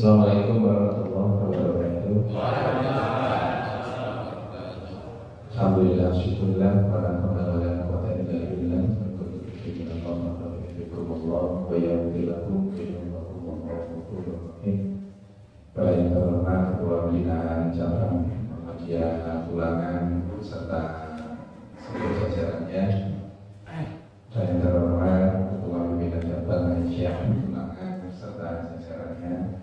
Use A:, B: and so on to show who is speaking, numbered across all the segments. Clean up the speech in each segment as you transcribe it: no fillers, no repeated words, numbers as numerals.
A: Assalamualaikum warahmatullahi wabarakatuh. Alhamdulillah, syukurlah, alhamdulillah, wa ta'ala para yang terhormat Ketua Pembinaan Cabang Muhammadiyah Tulangan serta seluruh jajarannya, dan yang terhormat Ketua Pembinaan Cabang Aisyah Tulangan serta jajarannya,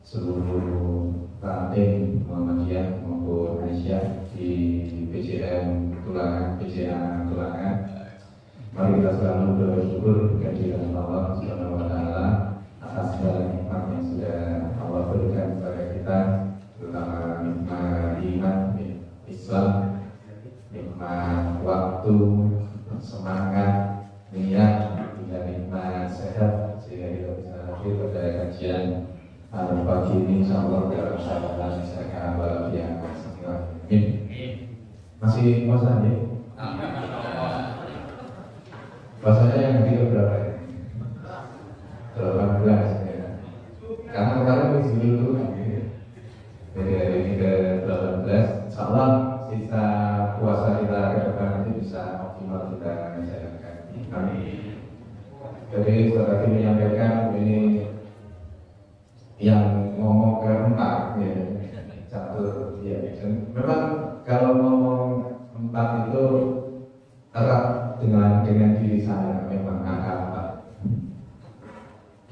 A: seluruh ranting Muhammadiyah maupun Aisyah di PJM Tulangan, PJA Tulangan. Mari kita selalu bersyukur kehadiran Allah Subhanahu wa Ta'ala atas segala nikmat yang sudah Allah berikan kepada kita, terutama nikmat iman, Islam, nikmat waktu, semangat, niat, hingga nikmat sehat, sehingga kita bisa hadir pada kajian pagi ini insyaallah dalam keadaan sehat walafiat. Masih puasa ya? Puasanya yang ketiga berapa ya? 18 ya. Karena kemarin di itu dari hari ini ke 18, insyaallah sisa puasa kita ke depan nanti bisa optimal kita jalankan. Amin. Jadi setelah ini menyampaikan ini yang ngomong keempat ya, satu ya. Memang kalau ngomong empat itu erat dengan diri saya, memang angka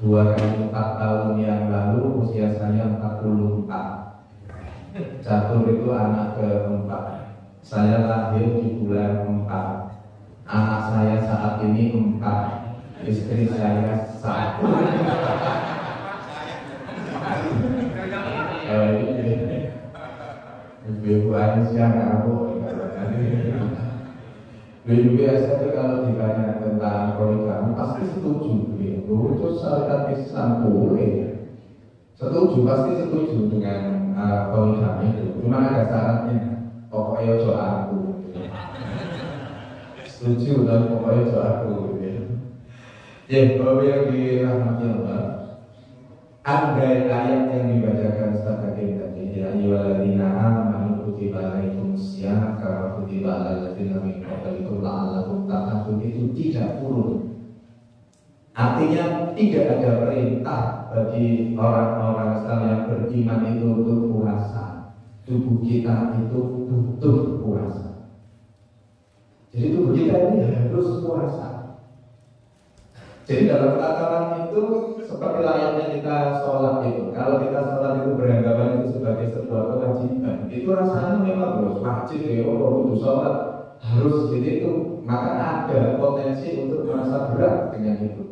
A: 4. 2 kali 4 tahun yang lalu usia saya 44. Catur itu anak keempat. Saya lahir di bulan 4. Anak saya saat ini 4. Istri saya 1. Ibu Aisyah aku biasa itu kalau ditanya tentang poligami pasti setuju. Itu syariat Islam boleh. Setuju, pasti setuju dengan poligami itu. Cuma ada syaratnya. Pokoknya ojo aku. Setuju dan pokoknya ojo aku. Ya, Bapak yang dirahmati Allah. Andai ayat yang dibacakan Ustaz Hakim tadi, ya ayyuhalladzina amanu kutiba alaikumusiyam kama kutiba alal ladzina min qablikum la'allakum tattaqun, itu tidak turun. Artinya tidak ada perintah bagi orang-orang Islam yang beriman itu untuk puasa. Tubuh kita itu butuh puasa. Jadi tubuh kita ini harus puasa. Jadi dalam tataran itu seperti layaknya kita sholat itu. Kalau kita sholat itu beranggapan itu sebagai sebuah kewajiban, itu rasanya memang harus wajib ya, untuk sholat harus gitu itu. Maka ada potensi untuk merasa berat dengan itu.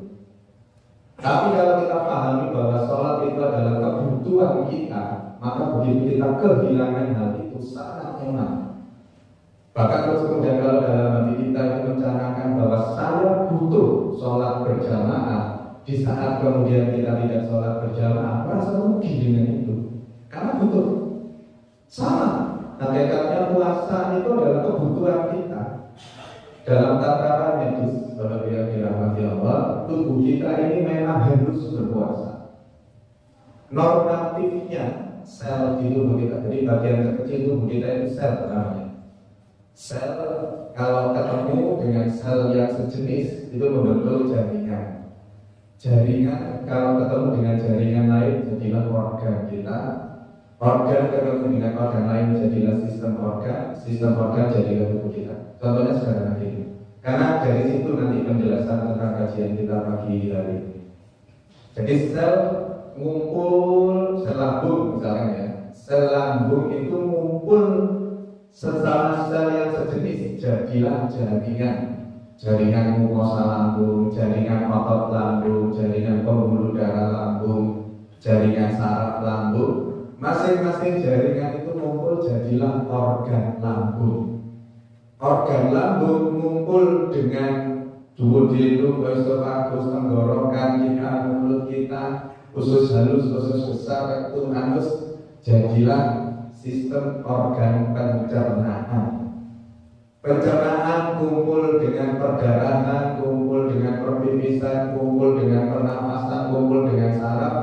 A: Tapi kalau kita pahami bahwa sholat itu adalah kebutuhan kita, maka begitu kita kehilangan hal itu sangat enak. Bahkan terus kemudian kalau dalam hati kita itu mencanangkan bahwa saya butuh sholat berjamaah, di saat kemudian kita tidak sholat berjamaah, merasa rugi dengan itu. Karena butuh. Sama. Hakikatnya puasa itu adalah kebutuhan kita. Dalam tataran medis, kalau dia dirahmati Allah, tubuh kita ini memang harus berpuasa. Normatifnya sel di tubuh kita, jadi bagian terkecil tubuh kita itu sel namanya. Sel kalau ketemu dengan sel yang sejenis itu membentuk jaringan. Jaringan kalau ketemu dengan jaringan lain jadilah organ kita. Organ ketemu dengan organ lain jadilah sistem organ jadilah tubuh kita. Contohnya sederhana gini. Karena dari situ nanti penjelasan tentang kajian kita pagi hari ini. Jadi sel ngumpul, sel lambung misalnya ya. Sel lambung itu ngumpul sesama sel yang sejenis, jadilah jaringan mukosa lambung, jaringan otot lambung, jaringan pembuluh darah lambung, jaringan saraf lambung. Masing-masing jaringan itu ngumpul jadilah organ lambung. Organ lambung ngumpul dengan duodenum, esophagus, tenggorokan kita, mulut kita, usus halus, usus besar, rektum, anus, jadilah sistem organ pencernaan. Pencernaan kumpul dengan perdarahan, kumpul dengan perpipisan, kumpul dengan pernafasan, kumpul dengan saraf,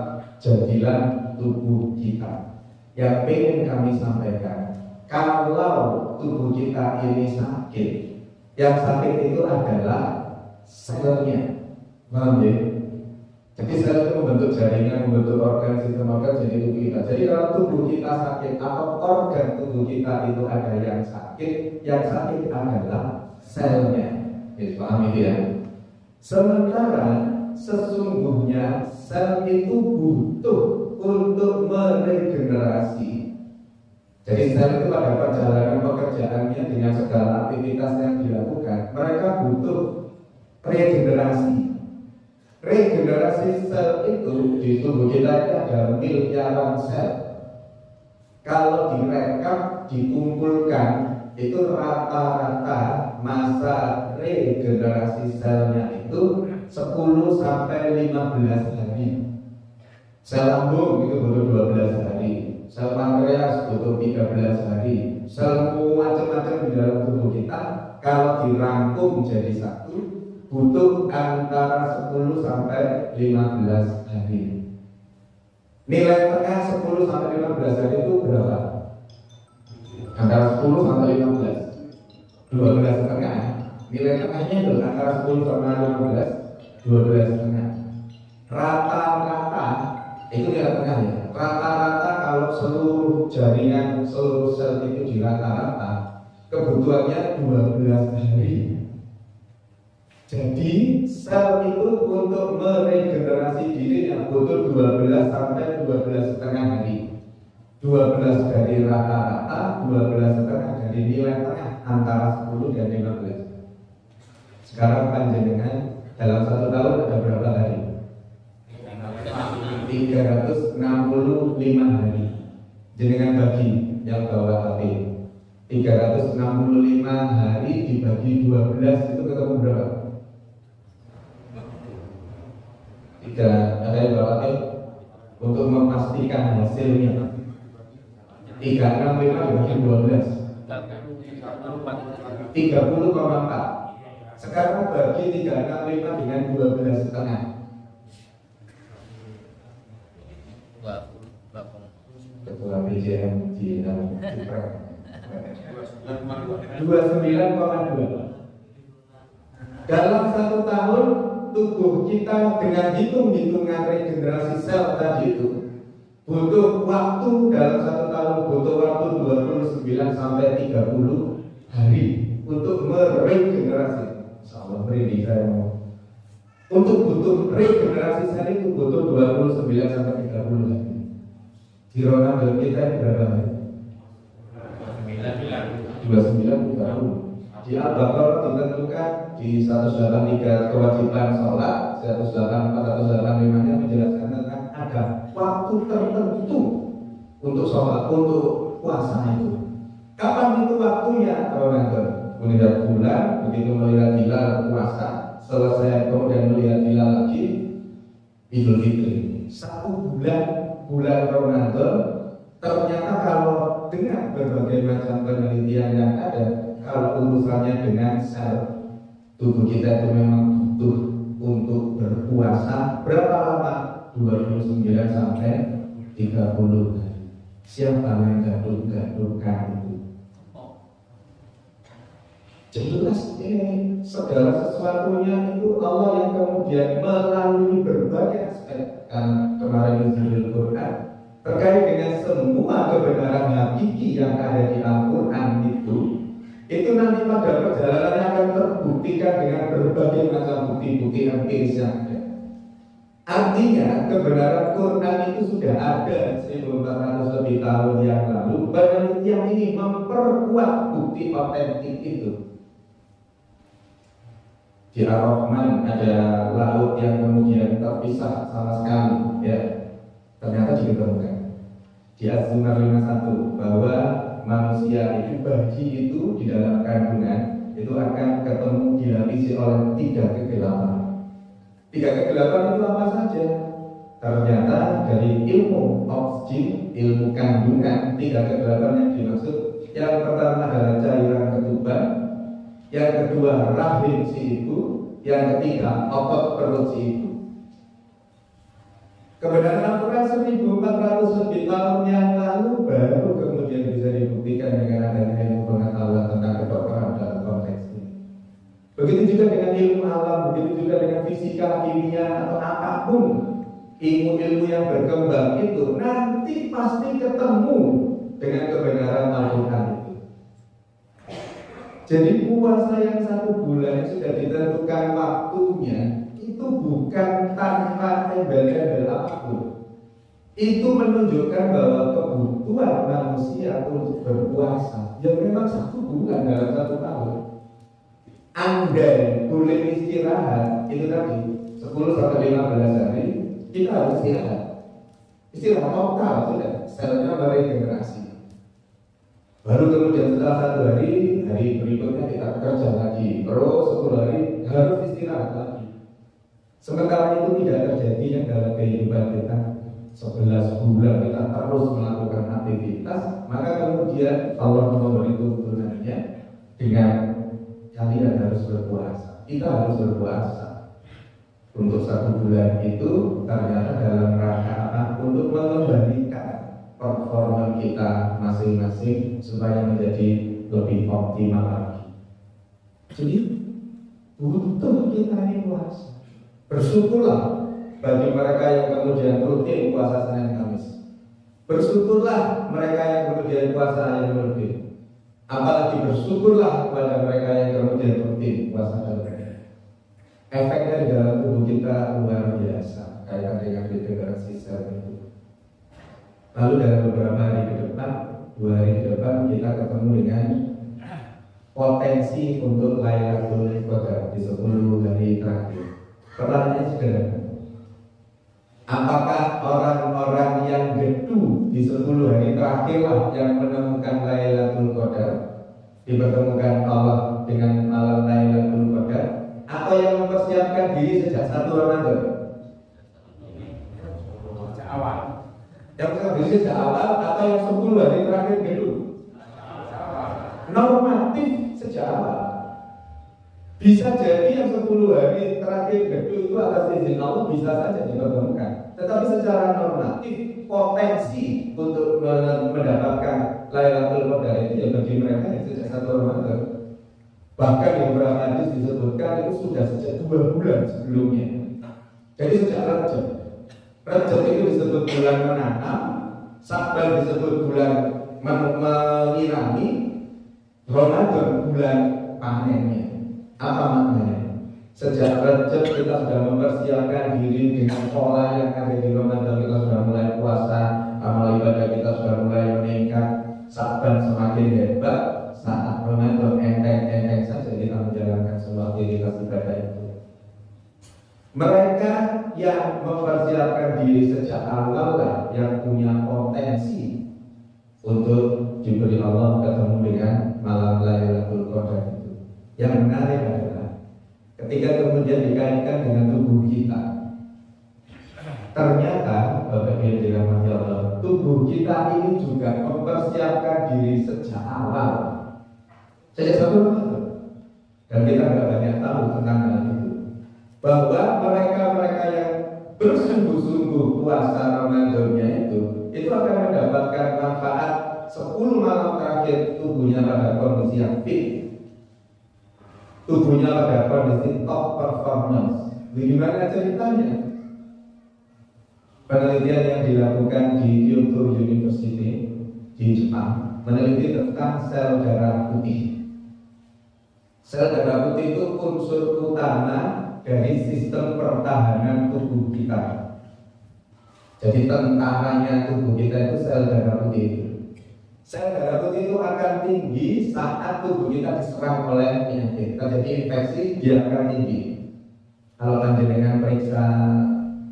A: jadilah tubuh kita. Yang ingin kami sampaikan, kalau tubuh kita ini sakit, yang sakit itu adalah selnya. Paham ya? Jadi sel itu membentuk jaringan, membentuk organ, sistem organ jadi tubuh kita. Jadi kalau tubuh kita sakit atau organ tubuh kita itu ada yang sakit adalah selnya. Paham itu ya? Sementara sesungguhnya sel itu butuh untuk meregenerasi. Jadi sel itu pada perjalanan pekerjaannya dengan segala aktivitas yang dilakukan, mereka butuh regenerasi. Regenerasi sel itu di tubuh kita ini ada miliaran sel. Kalau direkap, dikumpulkan, itu rata-rata masa regenerasi selnya itu 10 sampai 15 hari. Sel lambung itu butuh 12 hari. Sel pankreas butuh 13 hari. Sel macam-macam di dalam tubuh kita kalau dirangkum jadi satu butuh antara 10 sampai 15 hari. Nilai tengah 10 sampai 15 hari itu berapa? Antara 10 sampai 15. 12 setengah. Nilai tengahnya itu antara 10 sampai 15, 12 setengah. Rata-rata itu nilai tengah ya. Rata-rata kalau seluruh jaringan, seluruh sel itu di rata-rata kebutuhannya 12 hari. Jadi sel itu untuk meregenerasi diri yang butuh 12 sampai 12 setengah hari. 12 dari rata-rata, 12 setengah dari nilai tengah antara 10 dan 15. Sekarang panjenengan dalam 1 tahun ada berapa hari? 365 hari. Jenengan bagi yang bawa HP 365 hari dibagi 12 itu ketemu berapa? Ada yang bawa HP untuk memastikan hasilnya 365 dibagi 12 30,4. Sekarang bagi 365 dengan 12 setengah. Ketua BJM di dalam 29,2. Dalam 1 tahun tubuh kita dengan hitung-hitungan regenerasi sel tadi itu butuh waktu dalam 1 tahun butuh waktu 29 sampai 30 hari untuk meregenerasi. Insyaallah beri saya mau. Untuk butuh regenerasi sel itu butuh 29 sampai 30 hari. Di Ronaldo kita ini berapa hari? 29 30. Di Al-Baqarah ditentukan di 183 kewajiban sholat, 184 185 nya menjelaskan tentang ada waktu tertentu untuk sholat, untuk puasa itu. Kapan itu waktunya? Ramadan, melihat bulan, begitu melihat hilal puasa, selesai kemudian melihat hilal lagi Idul Fitri. 1 bulan Ramadan. Ternyata kalau dengan berbagai macam penelitian yang ada, kalau urusannya dengan sel tubuh kita itu memang butuh untuk berpuasa berapa lama? 29 sampai 30 hari. Siapa yang gaduh-gaduhkan itu? Jelas segala sesuatunya itu Allah yang kemudian melalui berbagai aspek. Kan kemarin di Quran terkait dengan semua kebenaran hakiki yang ada di Al-Quran itu nanti pada perjalanannya akan terbuktikan dengan berbagai macam bukti-bukti empiris yang ada. Artinya kebenaran Quran itu sudah ada 1400 lebih tahun yang lalu. Penelitian ini memperkuat bukti otentik itu. Di Ar-Rahman ada laut yang kemudian terpisah sama sekali, ya. Ternyata ditemukan. Di Az-Zumar 51 bahwa manusia itu bayi itu di dalam kandungan itu akan ketemu dihabisi oleh 3 kegelapan. 3 kegelapan itu apa saja? Ternyata dari ilmu oksigen, ilmu kandungan, 3 kegelapan yang dimaksud. Yang pertama adalah cairan ketuban, yang kedua rahim si ibu, yang ketiga otot perut si ibu. Kebenaran Al-Quran 1400 tahun yang lalu baru kemudian bisa dibuktikan dengan adanya ilmu pengetahuan tentang kedokteran dalam konteks ini. Begitu juga dengan ilmu alam, begitu juga dengan fisika, kimia atau apapun ilmu-ilmu yang berkembang itu nanti pasti ketemu dengan kebenaran Al-Quran itu. Jadi puasa yang 1 bulan sudah ditentukan waktunya itu bukan tanpa embel-embel apapun. Itu menunjukkan bahwa kebutuhan manusia untuk berpuasa ya memang 1 bulan dalam 1 tahun. Andai boleh istirahat itu tadi 10 sampai 15 hari kita harus istirahat. Istirahat total sudah, selnya beregenerasi. Baru kemudian setelah 1 hari berikutnya kita kerja lagi. Terus 10 hari harus istirahat lagi. Sementara itu tidak terjadi yang dalam kehidupan kita 11 bulan kita terus melakukan aktivitas, maka kemudian Allah memberi tuntunannya dengan kalian harus berpuasa. Kita harus berpuasa. Untuk 1 bulan itu ternyata dalam rangka apa? Untuk mengembalikan performa kita masing-masing supaya menjadi lebih optimal lagi. Jadi butuh kita ini puasa. Bersyukurlah bagi mereka yang kemudian rutin puasa Senin Kamis. Bersyukurlah mereka yang kemudian puasa ayam rutin. Apalagi bersyukurlah kepada mereka yang kemudian rutin puasa ayam. Efeknya di dalam tubuh kita luar biasa, kaitan dengan regenerasi sel itu. Lalu dalam beberapa hari ke depan, 2 hari ke depan kita ketemu dengan potensi untuk Lailatul Qadar di 10 hari terakhir. Pertanyaannya sederhana. Apakah orang-orang yang gedu di 10 hari terakhirlah yang menemukan Lailatul Qadar, dipertemukan Allah dengan malam Lailatul Qadar, atau yang mempersiapkan diri sejak 1 Ramadan?
B: Sejak awal.
A: Yang mempersiapkan diri sejak awal atau yang 10 hari terakhir gedu? Normatif sejak awal. Bisa jadi yang 10 hari terakhir gedu itu atas izin Allah bisa saja dipertemukan. Tetapi secara normatif potensi untuk mendapatkan Lailatul Qadar itu ya bagi mereka yang sejak 1 Ramadan. Bahkan di beberapa hadis disebutkan itu sudah sejak 2 bulan sebelumnya. Jadi sejak Rajab. Rajab itu disebut bulan menanam, Sya'ban disebut bulan menyirami, Ramadan bulan panennya. Apa maknanya? Sejak Rajab kita sudah mempersiapkan diri dengan pola yang ada di Ramadan. Kita sudah mulai puasa, amal ibadah kita sudah mulai meningkat, Sya'ban semakin hebat. Saat Ramadan enteng-enteng saja kita menjalankan semua aktivitas ibadah itu. Mereka yang mempersiapkan diri sejak awal lah yang punya potensi untuk diberi Allah ketemu dengan malam Lailatul Qadar itu. Yang menarik adalah ketika kemudian dikaitkan dengan tubuh kita, ternyata Bapak Ibu dirahmati Allah, tubuh kita ini juga mempersiapkan diri sejak awal. Sejak 1 Ramadan. Dan kita nggak banyak tahu tentang hal itu. Bahwa mereka-mereka yang bersungguh-sungguh puasa Ramadannya itu akan mendapatkan manfaat 10 malam terakhir tubuhnya pada kondisi yang fit, tubuhnya pada kondisi top performance. Bagaimana ceritanya? Penelitian yang dilakukan di Kyoto University di Jepang meneliti tentang sel darah putih. Sel darah putih itu unsur utama dari sistem pertahanan tubuh kita. Jadi tentaranya tubuh kita itu sel darah putih itu. Sel darah putih itu akan tinggi saat tubuh kita diserang oleh penyakit. Terjadi infeksi, dia akan tinggi. Kalau panjenengan periksa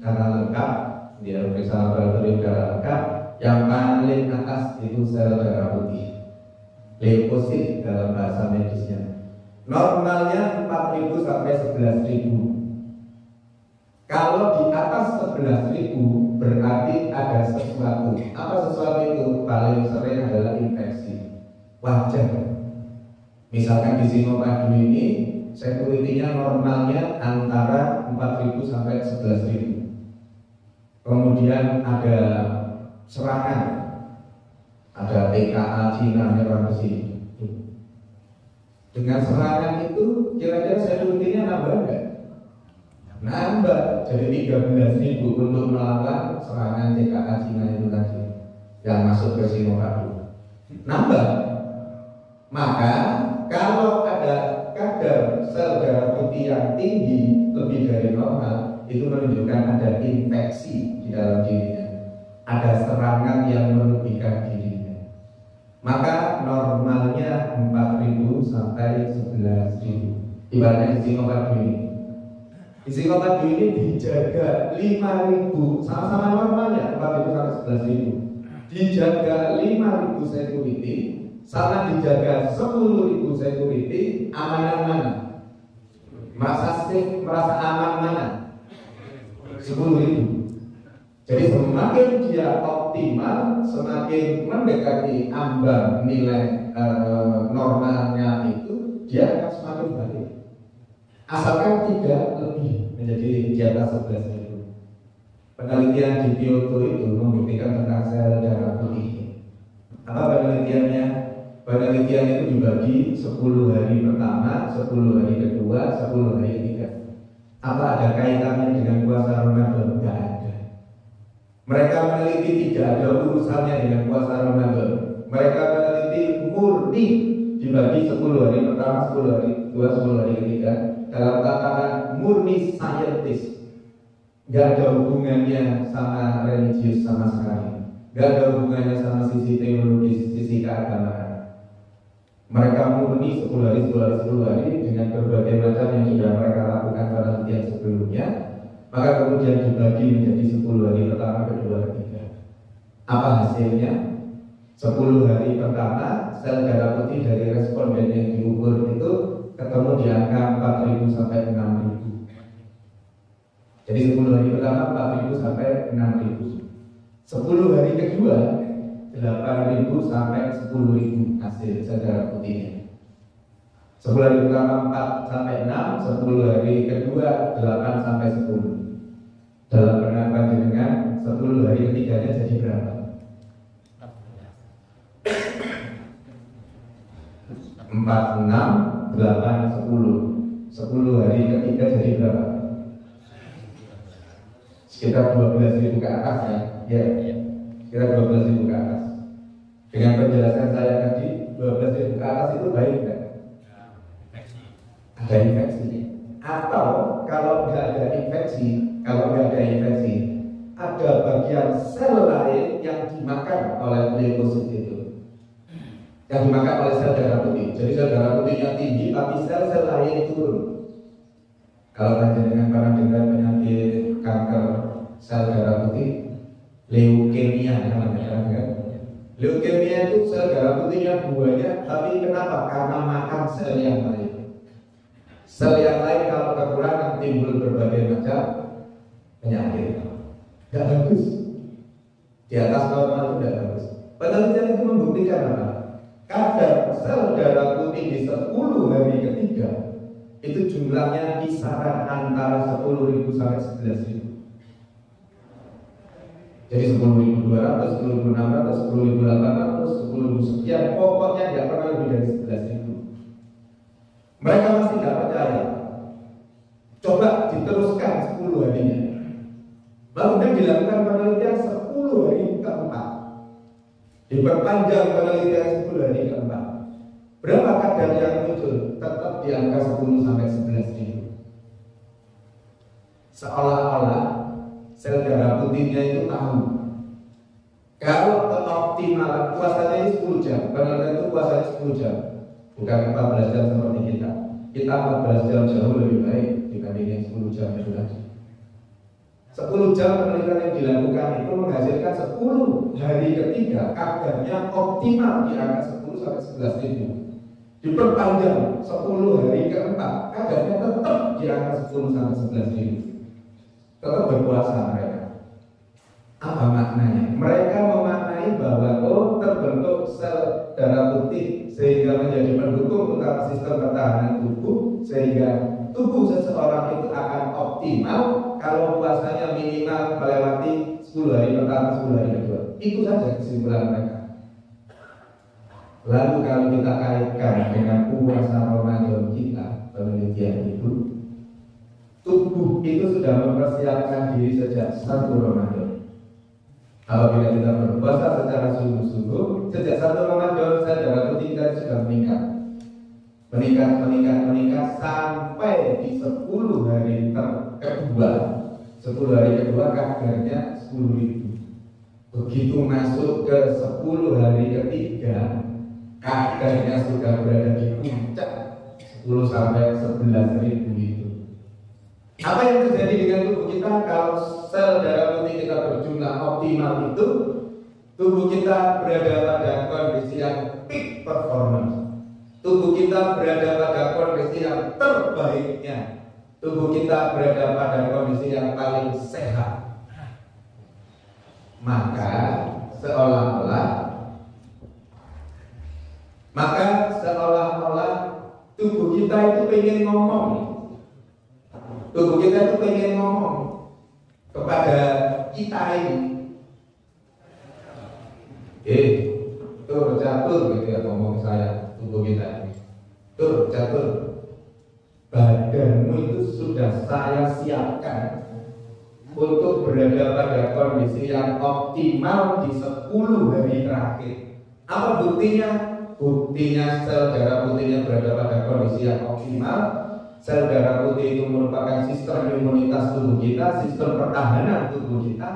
A: darah lengkap, dia periksa laboratorium darah lengkap, yang paling atas itu sel darah putih, leukosit dalam bahasa medisnya. Normalnya 4.000 sampai 11.000. Kalau di atas 11.000 berarti ada sesuatu. Apa sesuatu itu? Paling sering adalah infeksi. Wajar. Misalkan di Sinomadu ini security-nya normalnya antara 4.000 sampai 11.000. Kemudian ada serangan, ada TKA Cina menyerang ke sini. Dengan serangan itu kira-kira security-nya nambah enggak? Nambah, jadi 13.000 untuk melawan serangan TKA Cina itu tadi yang masuk ke Singapura. Nambah. Maka kalau ada kadar sel darah putih yang tinggi lebih dari normal, itu menunjukkan ada infeksi di dalam dirinya, ada serangan yang merugikan dirinya. Maka normalnya 4.000 sampai 11.000. Ibaratnya isi obat ini. Isi obat ini dijaga 5.000, sama-sama normalnya 4.000 sampai 11.000. Dijaga 5.000 security, sama dijaga 10.000 security, aman mana? Merasa safe, merasa aman mana? 10.000. Jadi semakin dia optimal, semakin mendekati ambang nilai normalnya itu, dia akan semakin baik. Asalkan tidak lebih menjadi di atas 11.000. Penelitian di Kyoto itu membuktikan tentang sel darah putih. Apa penelitiannya? Penelitian itu dibagi 10 hari pertama, 10 hari kedua, 10 hari ketiga. Apa ada kaitannya dengan puasa Ramadan? Tidak ada. Mereka meneliti tidak ada urusannya dengan puasa Ramadan. Mereka meneliti murni dibagi 10 hari pertama, 10 hari kedua, 10 hari ketiga. Dalam tataran murni saintis, gak ada hubungannya sama religius sama sekali, gak ada hubungannya sama sisi teologis, sisi keagamaan. Mereka murni 10 hari, 10 hari, 10 hari dengan berbagai macam yang sudah mereka lakukan penelitian sebelumnya. Maka kemudian dibagi menjadi 10 hari pertama, kedua, ketiga. Apa hasilnya? 10 hari pertama sel darah putih dari responden yang diukur itu ketemu di angka 4.000 sampai 6.000. Jadi 10 hari pertama 4.000 sampai 6.000. 10 hari kedua 8.000 sampai 10.000 hasil sel darah putihnya. 10 hari pertama 4 sampai 6, 10 hari kedua 8 sampai 10. Dalam penerapan dengan 10 hari ketiganya jadi berapa? 4, 6, 8, 10. 10 hari ketiga jadi berapa? Sekitar 12.000 ke atas ya. Ya, sekitar 12.000 ke atas. Dengan penjelasan saya tadi, 12.000 ke atas itu baik enggak? Ada infeksi. Atau kalau nggak ada infeksi, ada bagian sel lain yang dimakan oleh leukosit itu, yang dimakan oleh sel darah putih. Jadi sel darah putihnya tinggi, tapi sel-sel lain turun. Kalau dengan pernah dengar penyakit kanker sel darah putih, leukemia namanya kan? Leukemia itu sel darah putihnya banyak, tapi kenapa? Karena makan sel yang lain. Sel yang lain kalau kekurangan timbul berbagai macam penyakit. Tidak bagus. Di atas normal itu tidak bagus. Penelitian itu membuktikan apa? Kadar sel darah putih di 10 hari ketiga itu jumlahnya kisaran antara 10.000 sampai 11.000. Jadi 10.200, 10.600, 10.800, 10.000 sekian, pokoknya tidak pernah lebih dari 11.000. Mereka masih tidak percaya. Coba diteruskan 10 harinya. Lalu dilakukan penelitian 10 hari keempat. Diperpanjang penelitian 10 hari keempat. Berapa kadar yang muncul? Tetap di angka 10 sampai 11.000. Seolah-olah sel darah putihnya itu tahu kalau optimal puasanya ini 10 jam. Penelitian itu puasanya 10 jam, bukan 14 jam seperti kita. Kita 14 jam jauh lebih baik dibandingin 10 jam itu tadi. 10 jam penelitian yang dilakukan itu menghasilkan 10 hari ketiga kadarnya optimal di angka 10 sampai 11.000. Diperpanjang 10 hari keempat kadarnya tetap di angka 10 sampai 11.000. Tetap berpuasa mereka. Apa maknanya? Mereka memaknai bahwa terbentuk sel darah putih sehingga menjadi pendukung utama sistem pertahanan tubuh, sehingga tubuh seseorang itu akan optimal kalau puasanya minimal melewati 10 hari pertama, 10 hari kedua. Itu saja kesimpulan mereka. Lalu kalau kita kaitkan dengan puasa Ramadan kita, penelitian itu, tubuh itu sudah mempersiapkan diri sejak 1 Ramadan. Apabila kita berpuasa secara sungguh-sungguh, sejak 1 Ramadan darah putih kita sudah meningkat sampai di 10 hari kedua. 10 hari kedua kadarnya 10.000. Begitu masuk ke 10 hari ketiga, kadarnya sudah berada di puncak 10 sampai 11.000 itu. Apa yang terjadi dengan tubuh kita kalau sel darah putih kita berjumlah optimal itu? Tubuh kita berada pada kondisi yang peak performance. Tubuh kita berada pada kondisi yang terbaiknya. Tubuh kita berada pada kondisi yang paling sehat. Maka seolah-olah tubuh kita itu pengen ngomong. Tubuh kita itu pengen ngomong kepada kita ini. Tuh catur gitu ya ngomong saya, tubuh kita ini. Tuh catur, badanmu itu sudah saya siapkan untuk berada pada kondisi yang optimal di 10 hari terakhir. Apa buktinya? Buktinya sel darah putihnya berada pada kondisi yang optimal. Sel darah putih itu merupakan sistem imunitas tubuh kita, sistem pertahanan tubuh kita.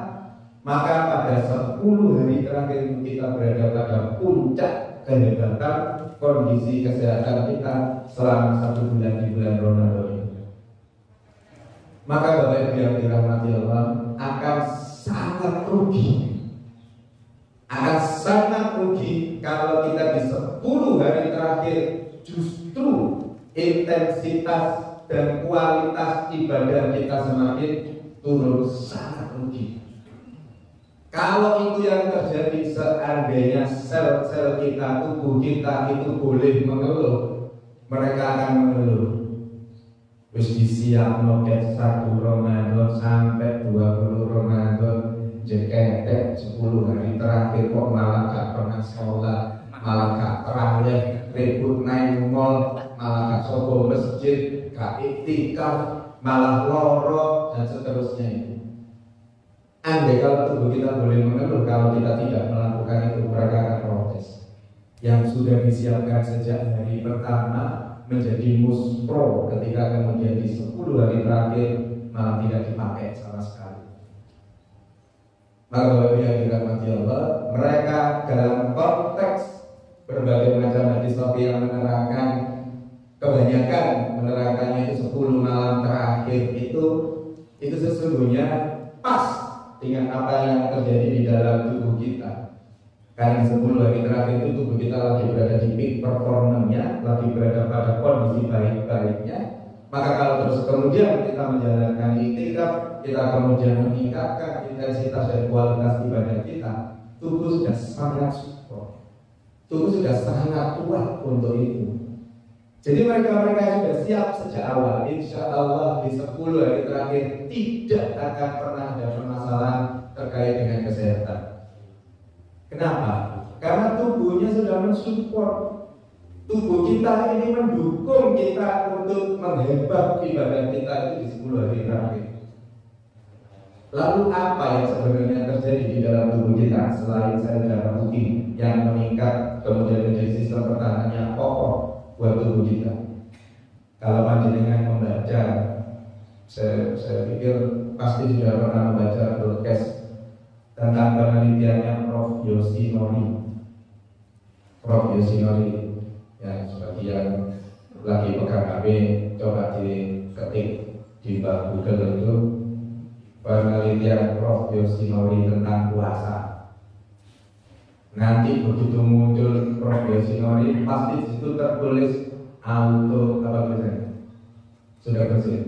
A: Maka pada 10 hari terakhir itu kita berada pada puncak kehebatan kondisi kesehatan kita selama 1 bulan di bulan Ramadan ini. Maka Bapak Ibu yang dirahmati Allah, akan sangat rugi kalau kita di 10 hari terakhir justru intensitas dan kualitas ibadah kita semakin turun. Sangat rugi. Kalau itu yang terjadi, seandainya sel-sel kita, tubuh kita itu boleh mengeluh, mereka akan mengeluh. Wis disiap noket 1 Ramadan sampai 20 Ramadan, jeketek 10 hari terakhir kok malah gak pernah sholat, malah gak terawih, ribut naik mall, malah gak sobo masjid, gak iktikaf, malah loro dan seterusnya itu. Andai kalau tubuh kita boleh mengeluh, kalau kita tidak melakukan itu, mereka akan protes. Yang sudah disiapkan sejak hari pertama menjadi muspro ketika kemudian di 10 hari terakhir malah tidak dipakai sama sekali. Maka Bapak Ibu yang dirahmati Allah, mereka dalam konteks berbagai macam hadis Nabi yang menerangkan, kebanyakan menerangkannya itu 10 malam terakhir itu sesungguhnya pas dengan apa yang terjadi di dalam tubuh kita. Karena 10 hari terakhir itu tubuh kita lagi berada di peak performance-nya, lagi berada pada kondisi baik-baiknya. Maka kalau terus kemudian kita menjalankan iktikaf, kita kemudian meningkatkan intensitas dan kualitas ibadah kita, tubuh sudah sangat support, tubuh sudah sangat kuat untuk itu. Jadi mereka sudah siap sejak awal. Insya Allah di 10 hari terakhir tidak akan pernah ada permasalahan terkait dengan kesehatan. Kenapa? Karena tubuhnya sudah mensupport. Tubuh kita ini mendukung kita untuk menghebat ibadah kita itu di 10 hari terakhir. Lalu apa yang sebenarnya terjadi di dalam tubuh kita selain sel darah putih yang meningkat kemudian menjadi sistem pertahanannya kokoh buat tubuh kita? Kalau panjenengan membaca, saya pikir pasti sudah pernah membaca broadcast tentang penelitiannya Prof. Yoshinori. Prof. Yoshinori, yang sebagian lagi pegang HP, coba diketik di Google itu penelitian Prof. Yoshinori tentang puasa. Nanti begitu muncul Prof. Yoshinori, pasti di situ tertulis auto apa tulisannya? Sudah bersih.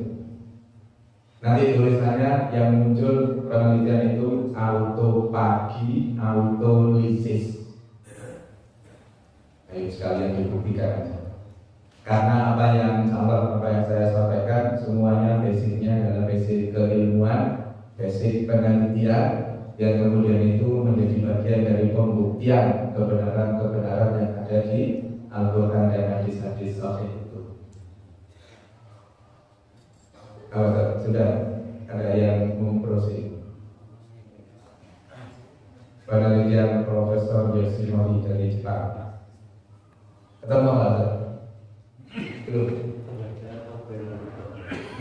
A: Nanti tulisannya yang muncul penelitian itu autopagi, autolisis. Ayo sekalian dibuktikan. Karena apa yang saya sampaikan semuanya basicnya adalah basic keilmuan, basic penelitian, yang kemudian itu menjadi bagian dari pembuktian kebenaran-kebenaran yang ada di Al-Quran dan hadis-hadis sahih itu. Sudah ada yang memproses penelitian Profesor Yoshinori dari Jepang. Ketemu nggak? Belum.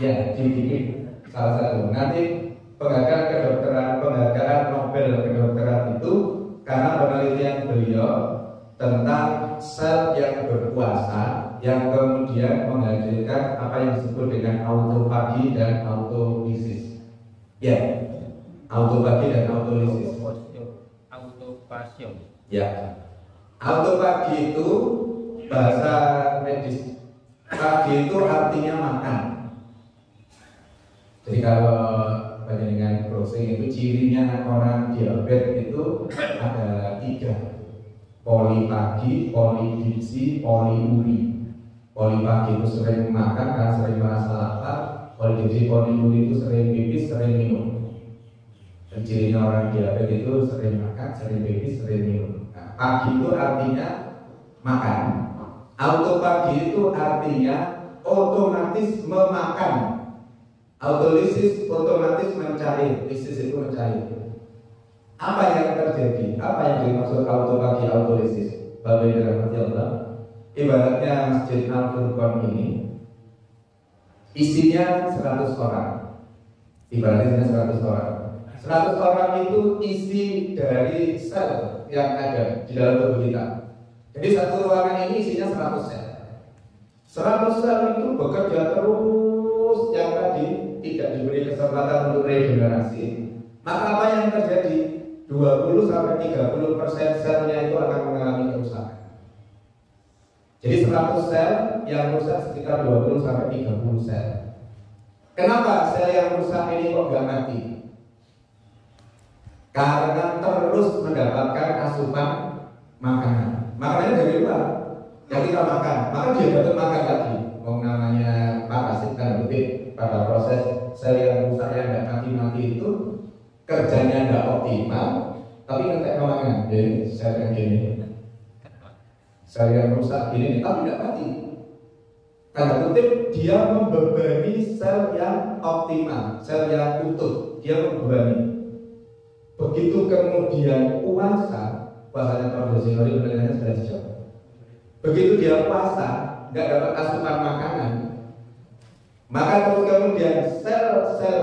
A: Ya, dikit salah satu. Nanti penghargaan Nobel kedokteran itu karena penelitian beliau tentang sel yang berkuasa yang kemudian menghasilkan apa yang disebut dengan autofagi dan autolisis. Ya, autofagi dan autolisis. Autofagi. Ya, autofagi itu bahasa medis. Fagi itu artinya makan. Jadi kalau dengan browsing itu cirinya orang diabetes itu ada 3: polifagi, polidipsi, poliuri. Polifagi itu sering makan karena sering merasa lapar. Polidipsi, poliuri itu sering pipis, sering minum. Dan cirinya orang diabetes itu sering makan, sering pipis, sering minum. Nah, pagi itu artinya makan. Autofagi itu artinya otomatis memakan. Autolisis otomatis mencari, lisis itu mencari. Apa yang terjadi? Apa yang dimaksud autofagi, autolisis? Bapak dirahmati Allah. Ibaratnya Masjid Al-Furqan ini isinya 100 orang. Ibaratnya 100 orang. 100 orang itu isi dari sel yang ada di dalam tubuh kita. Jadi satu ruangan ini isinya 100 sel. 100 sel itu bekerja terus yang tadi tidak diberi kesempatan untuk regenerasi. Maka apa yang terjadi? 20-30% selnya itu akan mengalami kerusakan. Jadi 100 sel yang rusak sekitar 20-30 sel. Kenapa sel yang rusak ini kok gak mati? Karena terus mendapatkan asupan makanan. Makanannya dari luar yang kita makan, maka dia dapat makan lagi. Mau namanya parasit kan begitu. Pada proses sel yang rusak yang tidak mati-mati itu kerjanya tidak optimal, tapi ngetek makan. Jadi sel yang gini, sel yang rusak gini, tapi tidak mati. Tanda kutip dia membebani sel yang optimal, sel yang utuh, dia membebani. Begitu kemudian puasanya produksi hari penelitiannya sudah dijawab. Begitu dia puasa, nggak dapat asupan makanan, maka terus kemudian sel-sel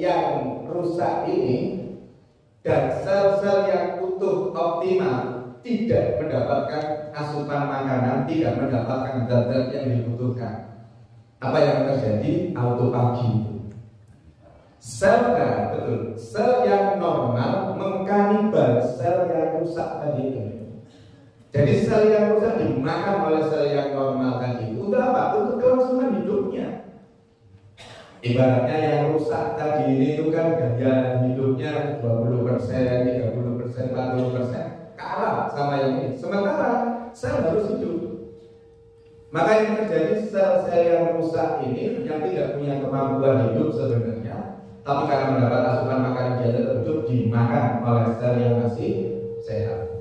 A: yang rusak ini dan sel-sel yang utuh optimal tidak mendapatkan asupan makanan, tidak mendapatkan zat-zat yang dibutuhkan. Apa yang terjadi? Autofagi. Sel yang normal mengkanibal sel yang rusak tadi itu. Jadi sel yang rusak dimakan oleh sel yang normal tadi. Untuk apa? Untuk kelangsungan hidupnya. Ibaratnya yang rusak tadi ini itu kan gaya hidupnya 20%, 30%, 40% kalah sama yang ini. Sementara sel harus hidup. Maka yang terjadi sel-sel yang rusak ini yang tidak punya kemampuan hidup sebenarnya, tapi karena mendapat asupan makanan dia tetap hidup, dimakan oleh sel yang masih sehat.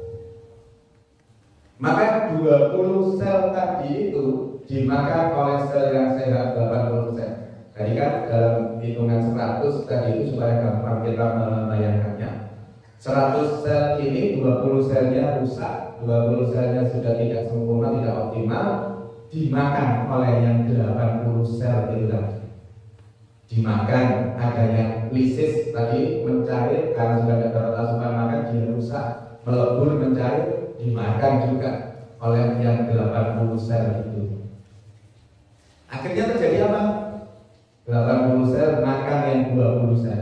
A: Maka 20 sel tadi itu dimakan oleh sel yang sehat 80%. Tadi kan dalam hitungan 100 tadi itu supaya gampang kita membayangkannya. 100 sel ini 20 selnya rusak, 20 selnya sudah tidak sempurna, tidak optimal, dimakan oleh yang 80 sel itu tadi. Dimakan, ada yang lisis tadi mencari karena sudah ada dapat asupan makan, dia rusak, melebur mencari, dimakan juga oleh yang 80 sel itu. Akhirnya terjadi apa? 80 sel makan yang 20 sel,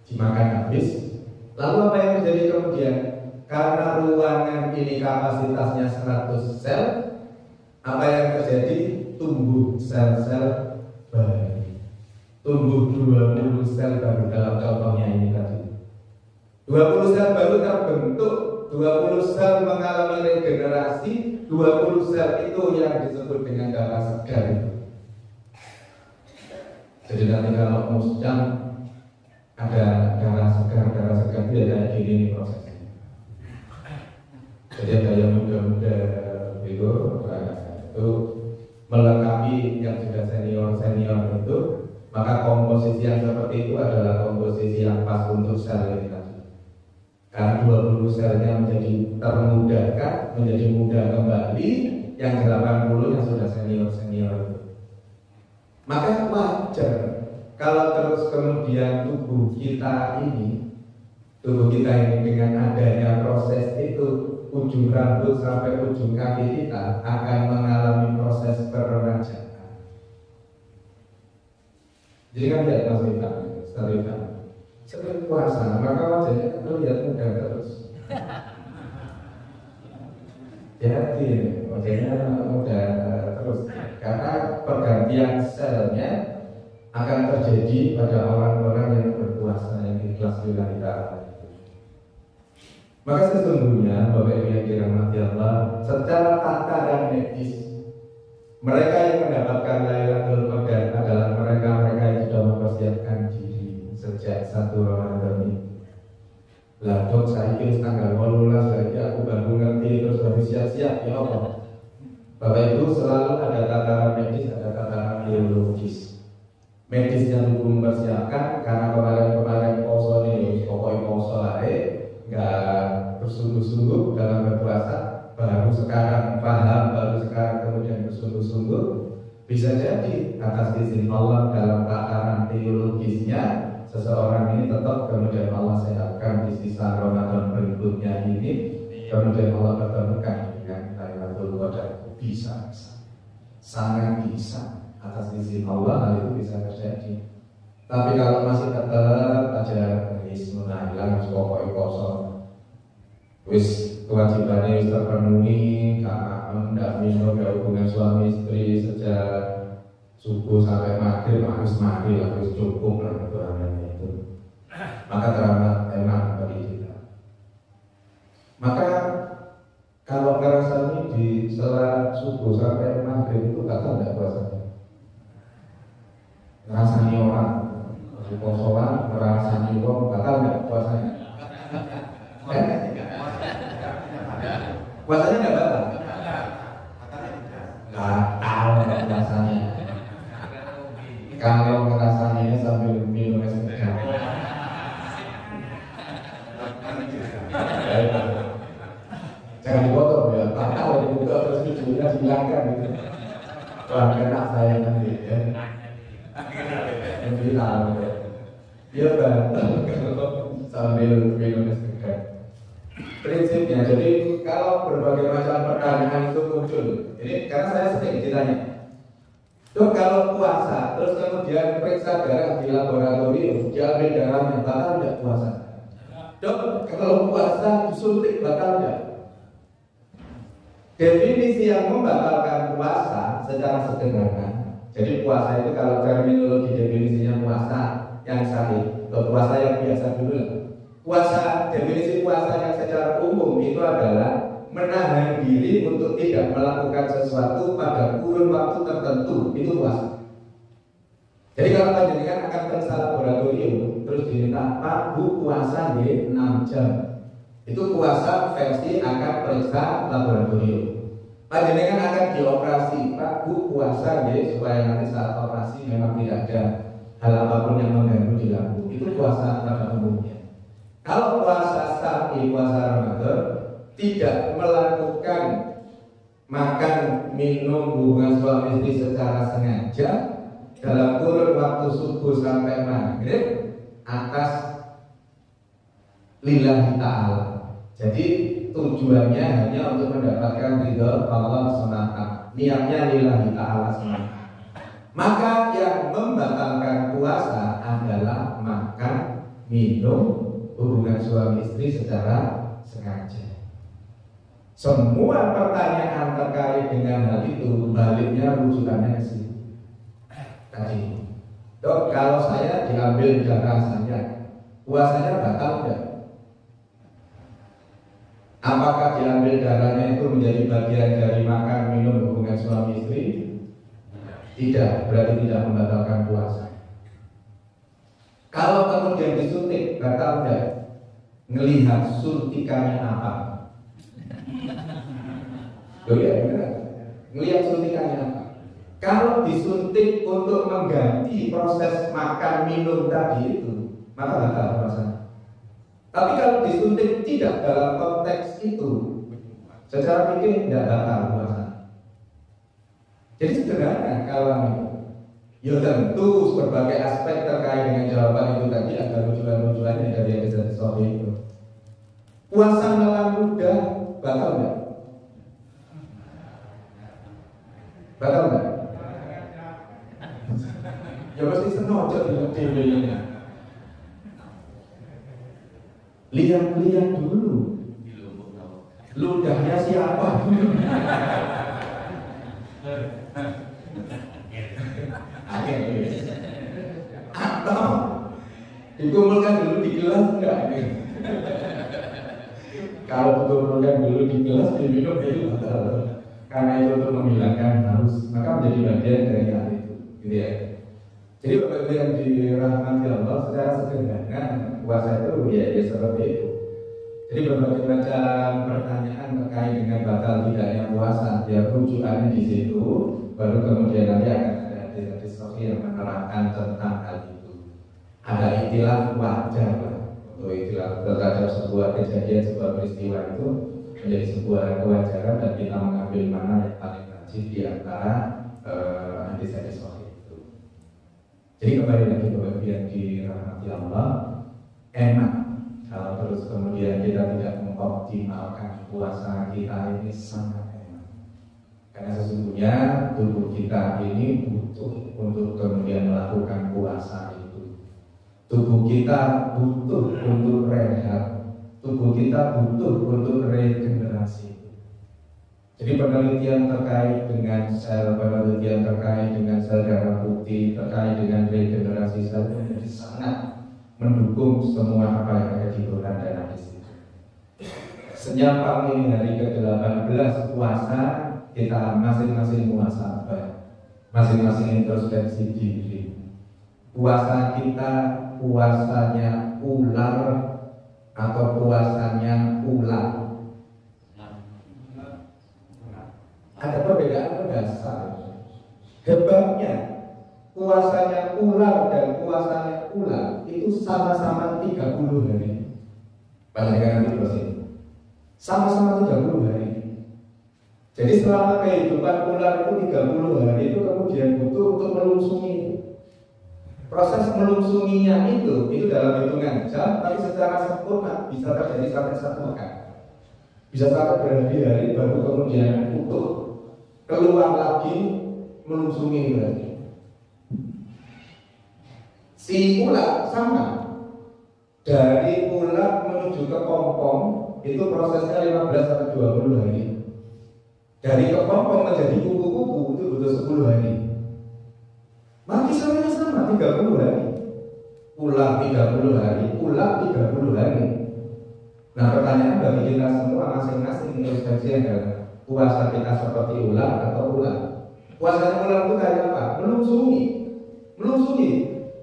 A: dimakan habis. Lalu apa yang terjadi kemudian? Karena ruangan ini kapasitasnya 100 sel, apa yang terjadi? Tumbuh sel-sel baru. Tumbuh 20 sel baru dalam contohnya ini tadi. 20 sel baru terbentuk, 20 sel mengalami regenerasi, 20 sel itu yang disebut dengan darah segar itu. Jadi nanti kalau muscam ada darah segar itu ya kayak gini nih prosesnya. Jadi ada yang muda-muda itu melengkapi yang sudah senior itu, maka komposisi yang seperti itu adalah komposisi yang pas untuk sel ini tadi. Karena 20 selnya menjadi termudahkan, menjadi mudah kembali, yang 80 yang sudah senior itu. Maka wajar kalau terus kemudian tubuh kita ini dengan adanya proses itu, ujung rambut sampai ujung kaki kita akan mengalami proses peremajaan. Jadi kan tidak masih seperti puasa, maka wajahnya terlihat muda terus. Jadi wajahnya muda terus karena pergantian selnya akan terjadi pada orang-orang yang berpuasa, yang ikhlas lillahi ta'ala. Maka sesungguhnya Bapak Ibu yang dirahmati Allah, secara tataran medis, mereka yang mendapatkan Lailatul Qadar adalah mereka yang sudah mempersiapkan diri sejak 1 Ramadan ini. Lah dok, saya kira tanggal 18 lagi aku baru ngerti terus baru siap-siap ya Allah. Bapak Ibu, selalu ada tataran medis, ada tataran biologis. Medis yang dulu mempersiapkan karena kemarin poso nih, pokoknya poso lah nggak bersungguh-sungguh dalam berpuasa, baru sekarang paham, baru sekarang kemudian bersungguh-sungguh, bisa jadi atas izin Allah dalam tataran teologisnya seseorang ini tetap kemudian Allah sehatkan di sisa Ramadan berikutnya ini, kemudian Allah pertemukan dengan Lailatul Qadar. Bisa, sangat bisa atas izin Allah hal itu bisa terjadi. Tapi kalau masih tetap aja hilang pokoknya kosong, wis kewajibannya wis terpenuhi karena tidak minum ya hubungan suami istri sejak subuh sampai maghrib, harus maghrib harus cukup lah aturannya itu, maka teramat enak bagi kita. Maka kalau ngerasa ini di setelah subuh sampai maghrib itu kata tidak puasanya, ngerasani orang di posoan, ngerasani orang kata tidak puasanya. Puasanya nggak batal? Batal puasanya. Kalau ngerasaninya sambil minum es tegar. Jangan dipotong ya, batal dibuka terus ujungnya dihilangkan gitu. Wah kena saya nanti ya. Bilang ya batal sambil minum es tegar. Prinsipnya, jadi kalau berbagai macam pertanyaan itu muncul, ini karena saya sering ditanya, dok kalau puasa terus kemudian periksa darah di laboratorium, diambil darahnya, batal tidak puasa? Dok kalau puasa disuntik batal tidak? Definisi yang membatalkan puasa secara sederhana, jadi puasa itu kalau terminologi definisinya puasa yang sahih, atau puasa yang biasa dulu lah. Puasa, definisi puasa yang secara umum itu adalah menahan diri untuk tidak melakukan sesuatu pada kurun waktu tertentu, itu puasa. Jadi kalau panjenengan akan periksa laboratorium terus diminta Pak Bu puasa di 6 jam, itu puasa versi akan periksa laboratorium. Panjenengan akan dioperasi Pak Bu puasa di supaya nanti saat operasi memang tidak ada hal apapun yang mengganggu di lambung, itu puasa pada umumnya. Kalau puasa sapi, puasa Ramadan, tidak melakukan makan, minum, hubungan suami istri secara sengaja dalam kurun waktu subuh sampai maghrib atas lillahi ta'ala. Jadi tujuannya hanya untuk mendapatkan ridho Allah semata, niatnya lillahi ta'ala semata. Maka yang membatalkan puasa adalah makan, minum, hubungan suami istri secara sengaja. Semua pertanyaan terkait dengan hal itu baliknya rujukannya ke sini. Tadi, dok kalau saya diambil darah saya, puasanya batal tidak? Apakah diambil darahnya itu menjadi bagian dari makan, minum, hubungan suami istri? Tidak, berarti tidak membatalkan puasa. Kalau kemudian disuntik, batal enggak? Ngelihat suntikannya apa? Loh ya benar. Ngelihat suntikannya apa? Kalau disuntik untuk mengganti proses makan minum tadi itu, maka batal puasanya. Tapi kalau disuntik tidak dalam konteks itu, secara fikih tidak batal puasanya. Jadi sederhana kalau itu. Ya tentu berbagai aspek terkait dengan jawaban itu tadi ada lucuan-lucuannya dari yang bisa disolve itu. Puasa menelan ludah batal enggak? Batal enggak? Ya pasti senojot dengan TV-nya. Lihat-lihat dulu ludahnya siapa. Atau dikumpulkan dulu di gelas enggak? Kalau dikumpulkan dulu di gelas diminum itu batal. Karena itu untuk menghilangkan haus, maka menjadi bagian dari hal itu, gitu ya. Jadi Bapak Ibu yang dirahmati Allah, secara sederhana puasa itu ya seperti itu. Jadi berbagai macam pertanyaan terkait dengan batal tidaknya puasa, ya rujukannya di situ. Baru kemudian nanti akan ada hadis sahih yang menerangkan tentang hal itu. Ada istilah wajar lah, untuk istilah terhadap sebuah kejadian, sebuah peristiwa itu menjadi sebuah kewajaran dan kita mengambil mana yang paling rajin di antara hadis-hadis sahih itu. Jadi kembali lagi Bapak Ibu yang dirahmati Allah, enak kalau terus kemudian kita tidak mengoptimalkan puasa kita ini sangat enak. Karena sesungguhnya tubuh kita ini butuh untuk kemudian melakukan puasa itu. Tubuh kita butuh untuk rehat. Tubuh kita butuh untuk regenerasi. Jadi penelitian terkait dengan sel, penelitian terkait dengan sel darah putih, terkait dengan regenerasi sel menjadi sangat mendukung semua apa yang ada di Quran dan hadis itu. Senyapang ini hari ke-18 puasa, kita masing-masing muhasabah, masing-masing introspeksi diri. Puasa kita puasanya ular atau puasanya ular? Ada perbedaan mendasar. Hebatnya puasanya ular dan puasanya ular itu sama-sama 30 hari. Pandangan itu sih. Sama-sama 30 hari. Jadi selama kehidupan ular itu 30 hari itu kemudian butuh untuk melungsungi. Proses melungsunginya itu dalam hitungan jam, tapi secara sempurna bisa terjadi sampai 1 pekan. Bisa sampai berhari-hari baru kemudian utuh keluar lagi melungsungi lagi. Si ular sama, dari ular menuju ke pompong itu prosesnya 15 sampai 20 hari. Dari kepompong menjadi kuku-kuku itu butuh 10 hari. Maka kisarannya sama 30 hari. Ular 30 hari, ular 30 hari. Nah pertanyaan bagi kita semua masing-masing introspeksi adalah puasa kita seperti ular atau ular? Puasanya ular itu kayak apa? Melungsungi.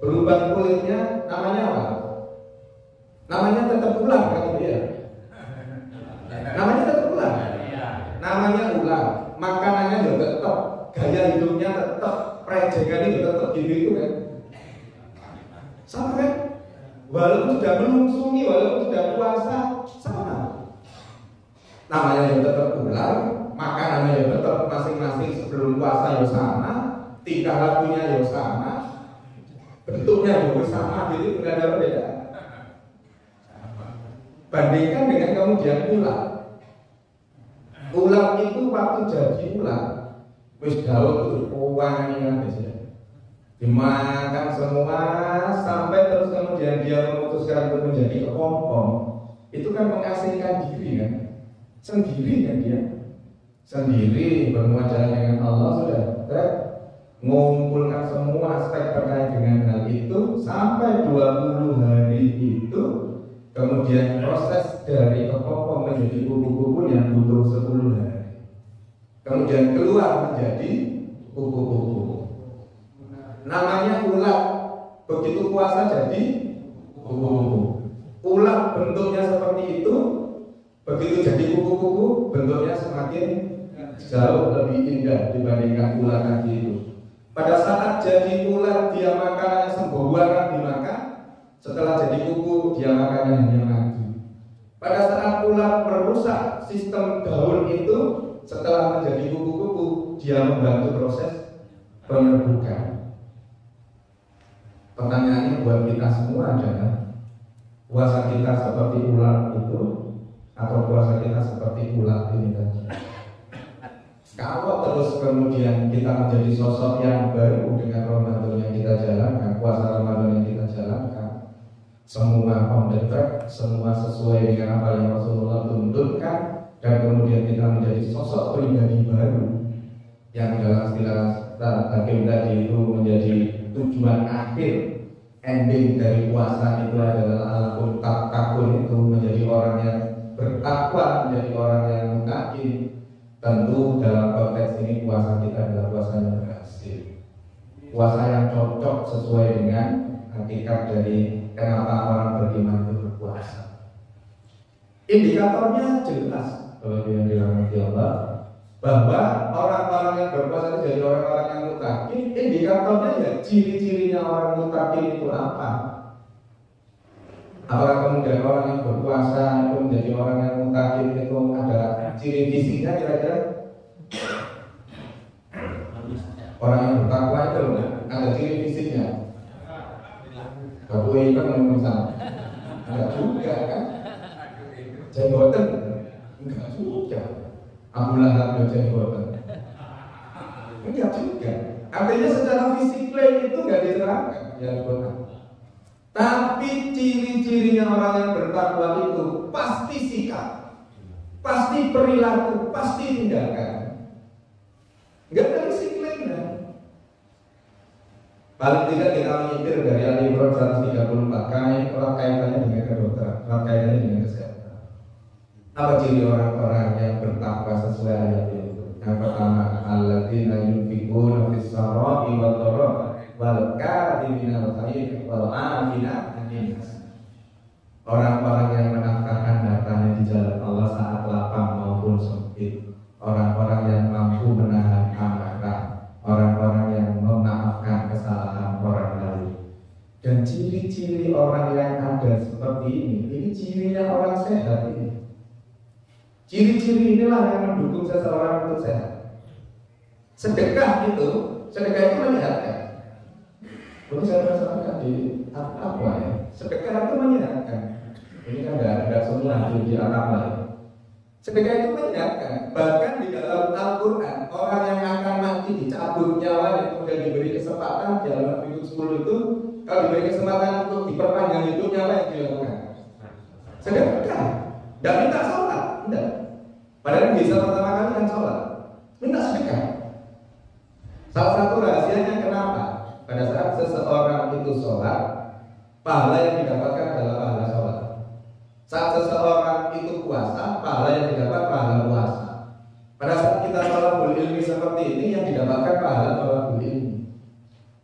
A: Berubah kulitnya namanya apa? Namanya tetap ular kan dia. Namanya tetap ular. Namanya ular. Makanannya juga tetap, gaya hidupnya tetap, prejengannya juga tetap gitu kan. Sama kan? Walaupun sudah melungsungi, walaupun sudah puasa, sama. Namanya juga tetap ular, makanannya juga tetap masing-masing sebelum puasa ya sama, tingkah lakunya ya sama, bentuknya juga sama, jadi tidak ada perbedaan. Bandingkan dengan kemudian ular. Ular itu waktu jadi ular, wis daun itu wangian biasanya. Dimakan semua sampai terus kemudian dia memutuskan untuk menjadi kepompong. Itu kan mengasingkan diri kan, sendiri kan dia, sendiri bermuajah dengan Allah sudah. Mengumpulkan semua aspek terkait dengan hal itu sampai 20 hari itu. Kemudian proses dari kepompong menjadi kuku-kuku yang butuh 10 hari. Kemudian keluar menjadi kuku-kuku. Namanya ular, begitu puasa jadi kupu-kupu. Ulat bentuknya seperti itu, begitu jadi kupu-kupu bentuknya semakin jauh lebih indah dibandingkan ulat tadi itu. Pada saat jadi ulat dia makanannya sembuhan dimakan, setelah jadi kuku dia makannya hanya madu. Pada saat ulat merusak sistem daun itu, setelah menjadi kupu-kupu dia membantu proses penyerbukan. Pertanyaannya buat kita semua adalah, puasa kita seperti ulat itu atau puasa kita seperti ulat ini tadi? Kalau terus kemudian kita menjadi sosok yang baru dengan Ramadan yang kita jalankan, puasa Ramadan yang kita jalankan, semua on the track, semua sesuai dengan apa yang Rasulullah tuntunkan, dan kemudian kita menjadi sosok pribadi baru yang dalam istilah Hakim tadi itu menjadi tujuan akhir, ending dari puasa itu adalah alaqul takun, itu menjadi orang yang bertakwa, menjadi orang yang mutakin. Tentu dalam konteks ini puasa kita adalah puasa yang berhasil, puasa yang cocok sesuai dengan hakikat dari kenapa orang beriman itu berpuasa. Indikatornya jelas kalau yang dirahmati Allah, bahwa orang-orang yang berpuasa itu jadi orang-orang yang mutakin. Indikatornya ya ciri-cirinya orang mutakin itu apa? Apakah kemudian orang yang berpuasa itu menjadi orang yang mutakin itu ada ciri fisiknya kira-kira? Orang yang bertakwa itu ada ciri fisiknya? Kalau kan misalnya enggak juga kan? Jenggoten enggak juga. Abu Lahab jenggoten enggak juga. Artinya secara fisik itu enggak diterangkan ya Quran. Tapi ciri-cirinya orang yang bertakwa itu pasti sikap, pasti perilaku, pasti tindakan. Enggak ada fisik lainnya. Paling tidak kita menyitir dari Ali Imran 134 karena erat kaitannya dengan kedokteran, erat kaitannya dengan kesehatan. Apa ciri orang-orang yang bertakwa sesuai ayat itu? Yang pertama, alladzina yunfiquna fis-sarra'i wad-dharra'i wal kadhimina al-ghaidha wal 'afina 'anil nas. Orang-orang yang menafkahkan hartanya di jalan Allah saat lapang maupun sempit. Orang-orang yang mampu menahan amarah. Orang-orang yang memaafkan kesalahan orang lain. Dan ciri-ciri orang yang ada seperti ini cirinya orang sehat ini. Ciri-ciri inilah yang mendukung seseorang untuk sehat. Sedekah itu menyehatkan. Ini saya rasakan di apa ya? Sedekah itu menyehatkan. Ini kan enggak semua di Arab lain. Sedekah itu menyehatkan. Bahkan di dalam Al-Quran, orang yang akan mati dicabut nyawanya kemudian diberi kesempatan dalam hidup 10 itu, kalau diberi kesempatan untuk diperpanjang hidupnya, apa yang dilakukan? Sedekah. Tidak minta sholat, tidak. Padahal bisa pertama kali kan sholat, minta sedekah. Salah satu rahasianya kenapa? Pada saat seseorang itu sholat, pahala yang didapatkan adalah pahala sholat. Saat seseorang itu puasa, pahala yang didapat pahala puasa. Pada saat kita thalabul ilmi seperti ini, yang didapatkan pahala thalabul ilmi.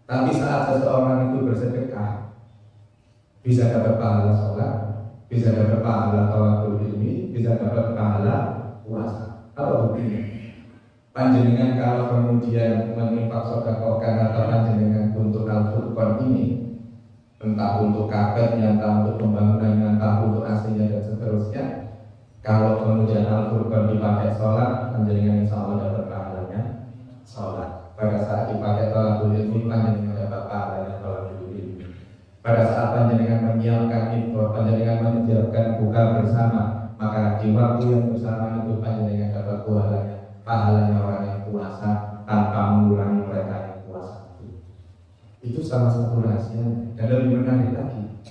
A: Tapi saat seseorang itu bersedekah, bisa dapat pahala sholat, bisa dapat pahala thalabul ilmi, bisa dapat pahala puasa. Apa buktinya? Panjenengan kalau kemudian menginfak sedekahkan atau panjenengan untuk Al-Furqan ini, entah untuk kapetnya, entah untuk pembangunannya, entah untuk aslinya dan seterusnya, kalau kemudian Al-Furqan dipakai sholat, panjenengan insya Allah dapat pahalanya sholat. Pada saat dipakai thalabul ilmi, panjenengan dapat pahalanya thalabul ilmi. Pada saat panjenengan menyiapkan iftar, panjenengan menyiapkan buka bersama, maka di waktu yang bersama itu panjenengan dapat pahalanya orang yang puasa tanpa mengurangi mereka yang puasa. Itu salah satu rahasia. Dan lebih menarik lagi,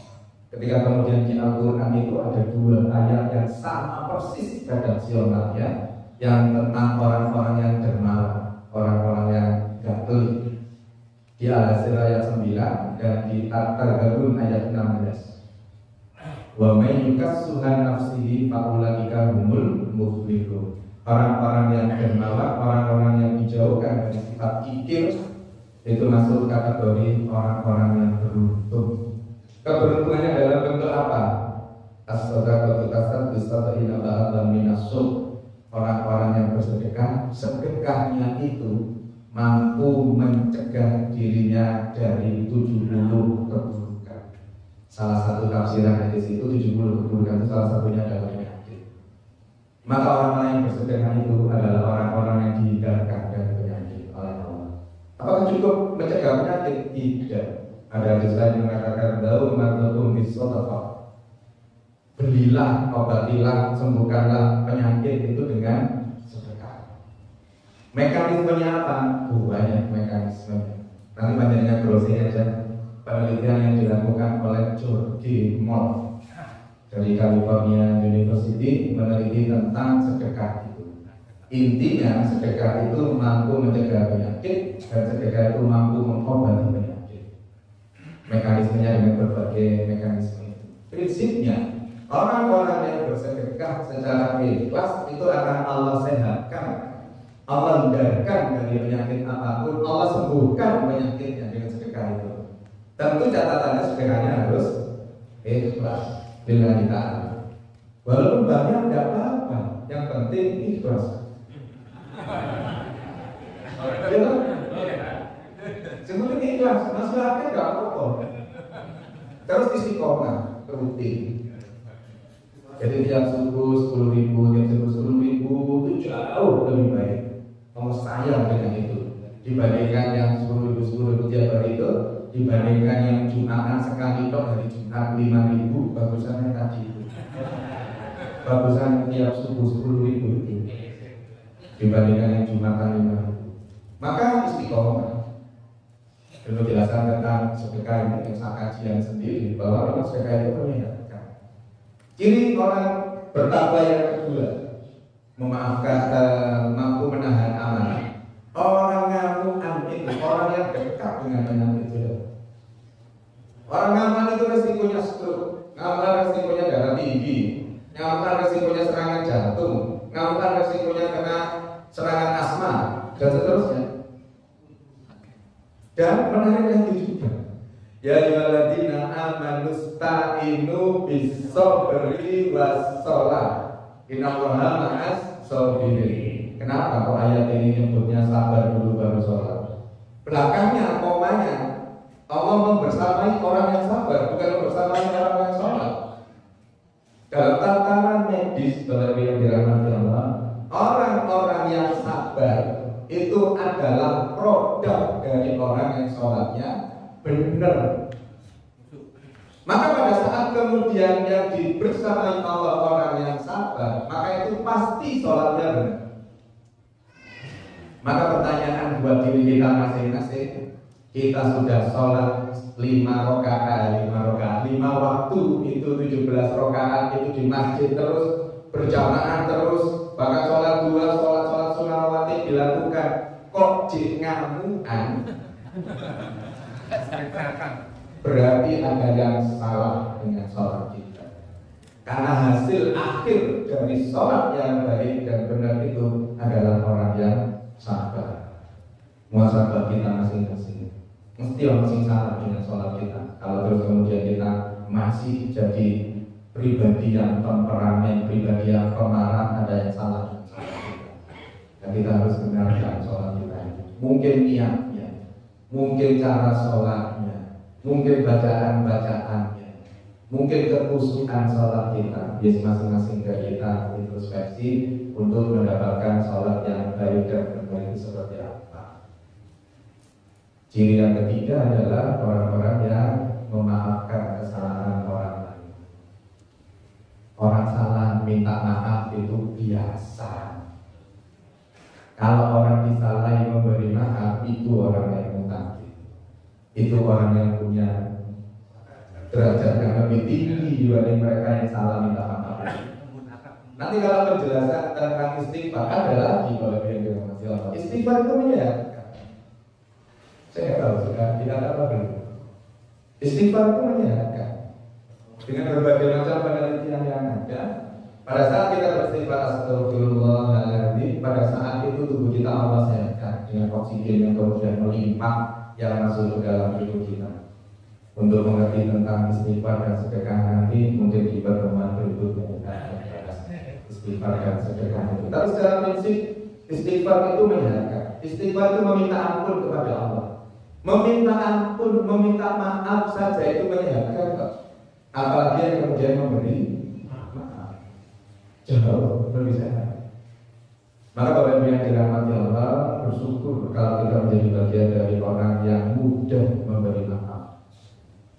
A: ketika kemudian di Al-Quran itu ada 2 ayat yang sama persis redaksionalnya, yang tentang orang-orang yang dermawan, orang-orang yang gatel. Di Al-Asr ayat 9 dan di At-Taghabun ayat 16. Wa may yukassuhan nafsihi faulaika humul muflihun. Orang-orang yang dermawan, orang-orang yang dijauhkan dari sifat kikir, itu masuk kategori orang-orang yang beruntung. Keberuntungannya dalam bentuk apa? As-shadaqatu tasaddaqu ba'da minasuk. Orang-orang yang bersedekah, sedekahnya itu mampu mencegah dirinya dari 70 keburukan. Salah satu tafsiran hadis itu 70 keburukan itu salah satunya adalah penyakit. Maka orang-orang yang bersedekah itu adalah orang-orang yang dihindarkan dari penyakit oleh Allah. Apakah cukup mencegah penyakit? Tidak. Ada hadis lain yang mengatakan daun martatum bis-shadaqah. Belilah, obatilah, sembuhkanlah penyakit itu dengan sedekah. Mekanismenya apa? Banyak mekanismenya. Nanti panjangnya browsing aja. Penelitian yang dilakukan oleh George Moll dari California University meneliti tentang sedekah itu. Intinya sedekah itu mampu mencegah penyakit dan sedekah itu mampu mengobati penyakit. Mekanismenya dengan berbagai mekanisme itu. Prinsipnya orang-orang yang bersedekah secara ikhlas itu akan Allah sehatkan, Allah hindarkan dari penyakit apapun, Allah sembuhkan penyakitnya dengan sedekah itu. Tentu catatannya sedekahnya harus ikhlas lillahi ta'ala. Walaupun banyak tidak apa-apa, yang penting ikhlas. Sebenarnya ikhlas, masalahnya nggak apa-apa. Terus istiqomah, rutin. Jadi tiap subuh 10.000, tiap subuh 10.000 itu jauh lebih baik. Allah sayang dengan itu dibandingkan yang 10.000 tiap hari itu, dibandingkan yang Jumatan sekali tok hari Jumat 5.000, bagusan yang tadi itu. Bagusan tiap subuh 10.000 itu dibandingkan yang Jumatan 5.000. Maka istiqomah. Dulu jelasan tentang sedekah ini yang saya kajian sendiri bahwa memang sedekah itu menyehatkan. Ciri orang bertakwa yang kedua, memaafkan, mampu menahan amanah. Orang ngamuan itu orang yang dekat dengan penyakit itu. Orang ngamuan itu resikonya stroke, ngamuan resikonya darah tinggi, ngamuan resikonya serangan jantung, ngamuan resikonya kena serangan asma dan seterusnya. Dan menarik lagi juga. Ya ayyuhalladzina amanu sta'inu bis-sabri was-shalah. Innallaha ma'as sabirin. Kenapa kok ayat ini nyebutnya sabar dulu baru sholat? Belakangnya komanya Allah membersamai orang yang sabar, bukan membersamai orang yang sholat. Dalam tataran medis yang dirahmati Allah, orang-orang yang sabar itu adalah produk dari orang yang sholatnya benar. Maka pada saat kemudian yang dibersamai Allah orang yang sabar, maka itu pasti sholatnya benar. Maka pertanyaan buat diri kita masing-masing, kita sudah sholat 5 rakaat, 5 waktu itu 17 rakaat itu di masjid terus, berjamaah terus, bahkan sholat 2, sholat sunnah rawatib dilakukan, kok ngamuan? Berarti ada yang salah dengan sholat kita. Karena hasil akhir dari sholat yang baik dan benar itu adalah orang yang sabar. Muhasabah kita masing-masing. Mesti masing salah dengan sholat kita. Kalau terus kemudian kita masih jadi pribadi yang temperamen, pribadi yang pemarah, ada yang salah dengan sholat kita. Dan kita harus benarkan sholat kita ini. Mungkin niatnya, mungkin cara sholatnya, mungkin bacaan-bacaannya, mungkin kekhusyukan sholat kita. Jadi masing-masing dari kita introspeksi untuk mendapatkan sholat yang baik dan benar itu seperti apa. Ciri yang ketiga adalah orang-orang yang memaafkan kesalahan orang lain. Orang salah minta maaf itu biasa. Kalau orang disalahi memberi maaf itu orang yang mutakin. Itu orang yang punya derajat yang lebih tinggi dibanding mereka yang salah minta maaf. Nanti kalau penjelasan tentang istighfar ada lagi kalau yang masih lama. Istighfar itu menyehatkan. Saya tahu sudah tidak ada apa belum. Istighfar itu menyehatkan. Dengan berbagai macam penelitian yang ada, pada saat kita beristighfar astagfirullahaladzim, pada saat itu tubuh kita Allah sehatkan. dengan oksigen yang kemudian melimpah yang masuk ke dalam tubuh kita. Untuk mengerti tentang istighfar dan sedekah nanti mungkin di pertemuan berikutnya kita akan bahas istighfar dan sedekah itu. Tapi secara prinsip istighfar itu menyenangkan. Istighfar itu meminta ampun kepada Allah. Meminta ampun, meminta maaf saja itu menyenangkan kok. Apalagi yang kemudian memberi maaf. Jauh lebih sehat. Maka Bapak Ibu yang dirahmati Allah, bersyukur kalau kita menjadi bagian dari orang yang mudah memberi maaf.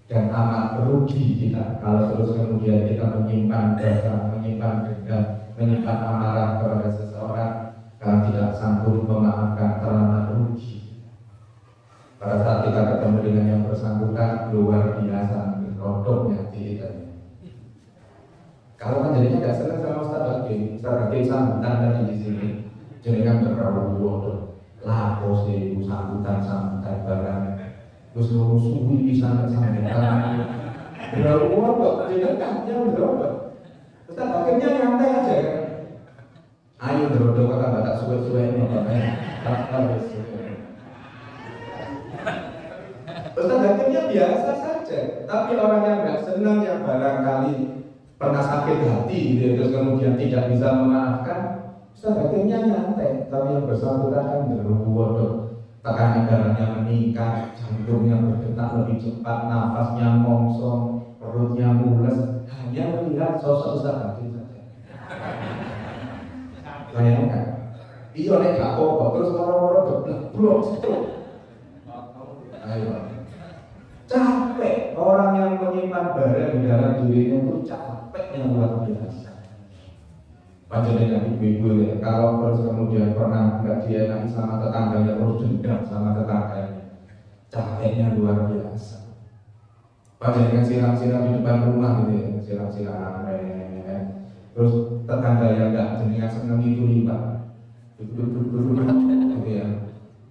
A: Dan amat rugi kita kalau terus kemudian kita menyimpan dosa, menyimpan dendam, menyimpan amarah kepada seseorang karena tidak sanggup memaafkan, terlalu rugi. Pada saat kita ketemu dengan yang bersangkutan luar biasa rodoknya ceritanya. Kalau kan jadinya nggak senang sama Ustaz Hakim sambutan tadi di sini, jenengan terlalu bodoh, lapor sih sambutan barang. Terus suwi bisa sambutan, terlalu bodoh, jenengannya bodoh. Ustaz Hakimnya nyantai aja kan. Ayo bodoh kata batak suwe-suwe ini Ustaz Hakimnya biasa saja, tapi orang yang nggak senang, yang barangkali pernah sakit hati, gitu, terus kemudian tidak bisa memaafkan, Ustaz Hakimnya nyantai, tapi yang bersangkutan kan bodoh. Tekanan darahnya meningkat, jantungnya berdetak lebih cepat, nafasnya mongsong, perutnya mules, hanya melihat sosok Ustaz Hakim saja. Bayangkan, iya nek gak apa-apa, terus orang-orang geblek-blok situ. Ayo. Capek orang yang menyimpan bara di dalam dirinya itu capek yang luar biasa. Panjenengan ibu-ibu ya, kalau terus kemudian pernah nggak dienaki sama tetangganya terus dendam sama tetangganya, capeknya luar biasa. Panjenengan siram-siram di depan rumah gitu ya, siram-siram, terus tetangga yang nggak jenengan seneng itu lipat, duduk gitu ya,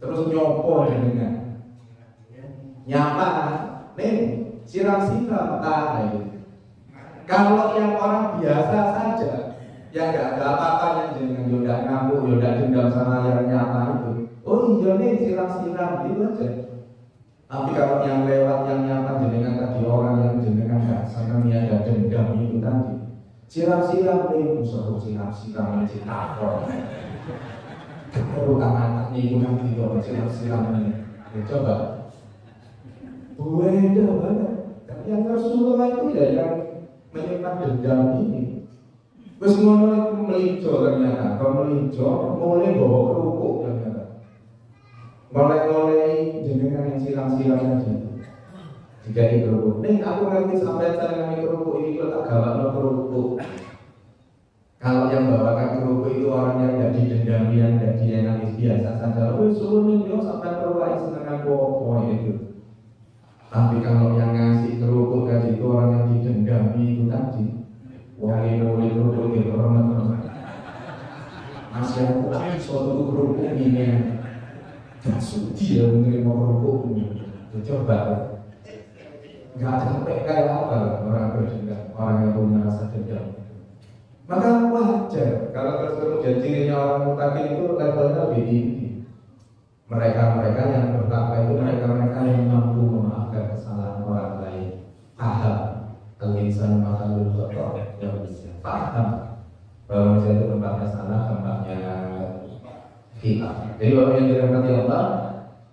A: terus nyopo jenengan, nyapa, nih siram-siram tak gitu. Kalau yang orang biasa saja, yang gak ada apa-apa yang jenengan yodak ngamuk, yodak dendam sama yang nyapa itu, oh iya nih siram-siram gitu aja. Tapi kalau yang lewat yang nyapa jenengan tadi orang yang jenengan gak senang yang ada dendam itu tadi, siram-siram nih, musuh siram-siram ini takor. Perlu anak ini bukan video siram-siram ini. Coba, beda banget. Yang Rasulullah itu ya yang menyimpan dendam ini. Terus ngono melijo ternyata, kalau melijo mulai bawa kerupuk ternyata. Mulai jenengan yang siram-siram tadi. Jika di kerupuk, nih aku ngerti sampai saya ngambil kerupuk ini kalau tak gawat kerupuk. Kalau yang bawakan kerupuk itu orang yang tidak didendami, yang tidak dienangis biasa saja. Oh suruh dia sampai perwai senang apa itu. Tapi kalau yang ngasih kerupuk tadi itu orang yang didendami itu tadi. Wali kerupuk itu orang masih aku suatu kerupuk ini gak sudi ya menerima kerupuk ini. Coba gak sampai kayak apa orang berdendam, orang yang punya rasa dendam. Maka wajar kalau terus kemudian cirinya orang mutakin itu levelnya lebih tinggi. Mereka yang bertakwa itu mereka yang mampu memaafkan kesalahan orang lain. Paham al-insan mahalul khata' yang bisa paham bahwa manusia itu tempatnya salah, tempatnya kita. Jadi Bapak yang dirahmati Allah,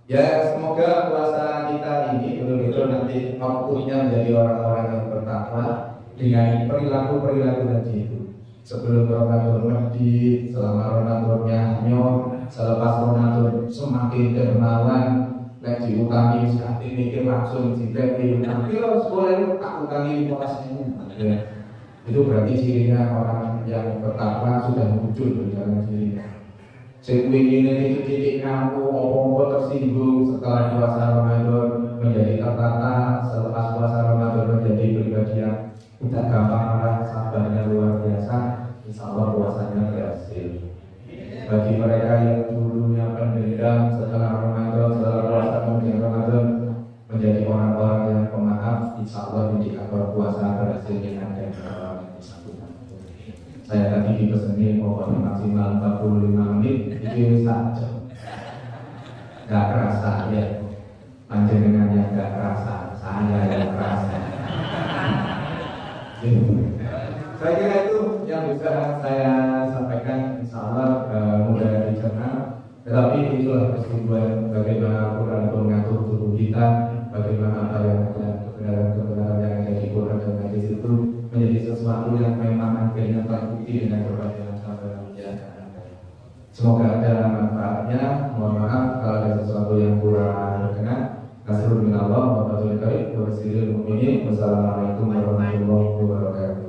A: ya semoga puasa kita ini betul-betul nanti outputnya menjadi orang-orang yang bertakwa dengan perilaku-perilaku tadi itu. Sebelum Ramadan medit, selama Ramadannya nyom, selepas Ramadan semakin dermawan, lagi diutangi sekali mikir langsung diberi tapi harus boleh tak utangi puasanya. Itu berarti cirinya orang yang bertakwa sudah muncul di dalam dirinya. Sekuing ini titik ngamuk, opo-opo tersinggung setelah puasa Ramadan menjadi tertata, selepas puasa Ramadan menjadi pribadi yang tidak gampang marah, sabarnya luar biasa. Insya Allah puasanya berhasil. Bagi mereka yang dulunya pendendam setelah Ramadan, setelah puasa kemudian Ramadan menjadi orang-orang yang pemaaf, insya Allah indikator puasa berhasil dengan dan saya tadi dipeseni pokoknya maksimal 45 menit itu saja. panjenengan yang nggak kerasa, saya yang kerasa. Saya kira itu yang bisa saya sampaikan, insya Allah mudah dicerna. Tetapi itulah kesimpulan bagaimana Quran itu mengatur tubuh kita, bagaimana apa yang ada kebenaran yang ada di Quran dan hadis itu menjadi sesuatu yang memang akhirnya terbukti dengan berbagai macam penelitian. Semoga ada manfaatnya. Mohon maaf kalau ada sesuatu yang kurang berkenan. Nasrul minallah wa fatul karim wa basyiril mu'minin. Wassalamualaikum warahmatullahi wabarakatuh.